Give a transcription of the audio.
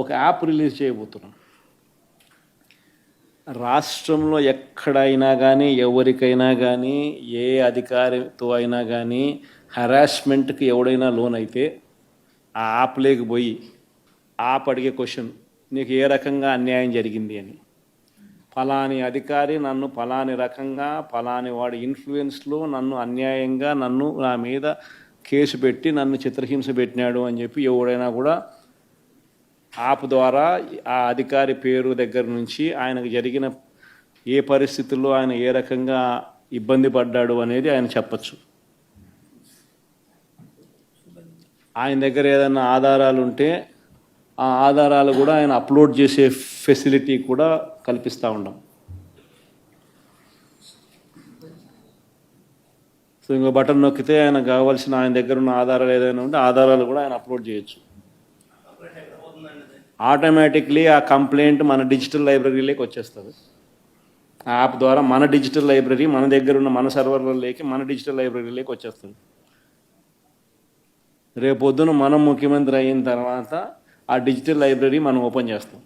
ఒక app release చేయబోతున్నాం. రాష్ట్రంలో ఎక్కడైనా కానీ ఎవరికైనా కానీ ఏ అధికారితో అయినా కానీ హరాస్మెంట్కి ఎవడైనా లోన్ అయితే ఆ యాప్ లేకపోయి యాప్ అడిగే క్వశ్చన్, నీకు ఏ రకంగా అన్యాయం జరిగింది అని. ఫలాని అధికారి నన్ను ఫలాని రకంగా ఫలాని వాడి ఇన్ఫ్లుయెన్స్లో నన్ను అన్యాయంగా నా మీద కేసు పెట్టి నన్ను చిత్రహింస పెట్టినాడు అని చెప్పి ఎవడైనా కూడా యాప్ ద్వారా ఆ అధికారి పేరు దగ్గర నుంచి ఆయనకు జరిగిన ఏ పరిస్థితుల్లో ఆయన ఏ రకంగా ఇబ్బంది పడ్డాడు అనేది ఆయన చెప్పచ్చు. ఆయన దగ్గర ఏదైనా ఆధారాలు ఉంటే ఆ ఆధారాలు కూడా ఆయన అప్లోడ్ చేసే ఫెసిలిటీ కూడా కల్పిస్తూ ఉన్నాం. సో ఇంకో బటన్ నొక్కితే ఆయన కావాల్సిన ఆయన దగ్గర ఉన్న ఆధారాలు ఏదైనా ఉంటే ఆధారాలు కూడా ఆయన అప్లోడ్ చేయొచ్చు. ఆటోమేటిక్లీ ఆ కంప్లైంట్ మన డిజిటల్ లైబ్రరీలోకి వచ్చేస్తుంది. ఆ యాప్ ద్వారా మన డిజిటల్ లైబ్రరీ మన దగ్గర ఉన్న మన సర్వర్లలోకి మన డిజిటల్ లైబ్రరీలోకి వచ్చేస్తుంది. రేపొద్దున మనం ముఖ్యమంత్రి అయిన తర్వాత ఆ డిజిటల్ లైబ్రరీ మనం ఓపెన్ చేస్తాం.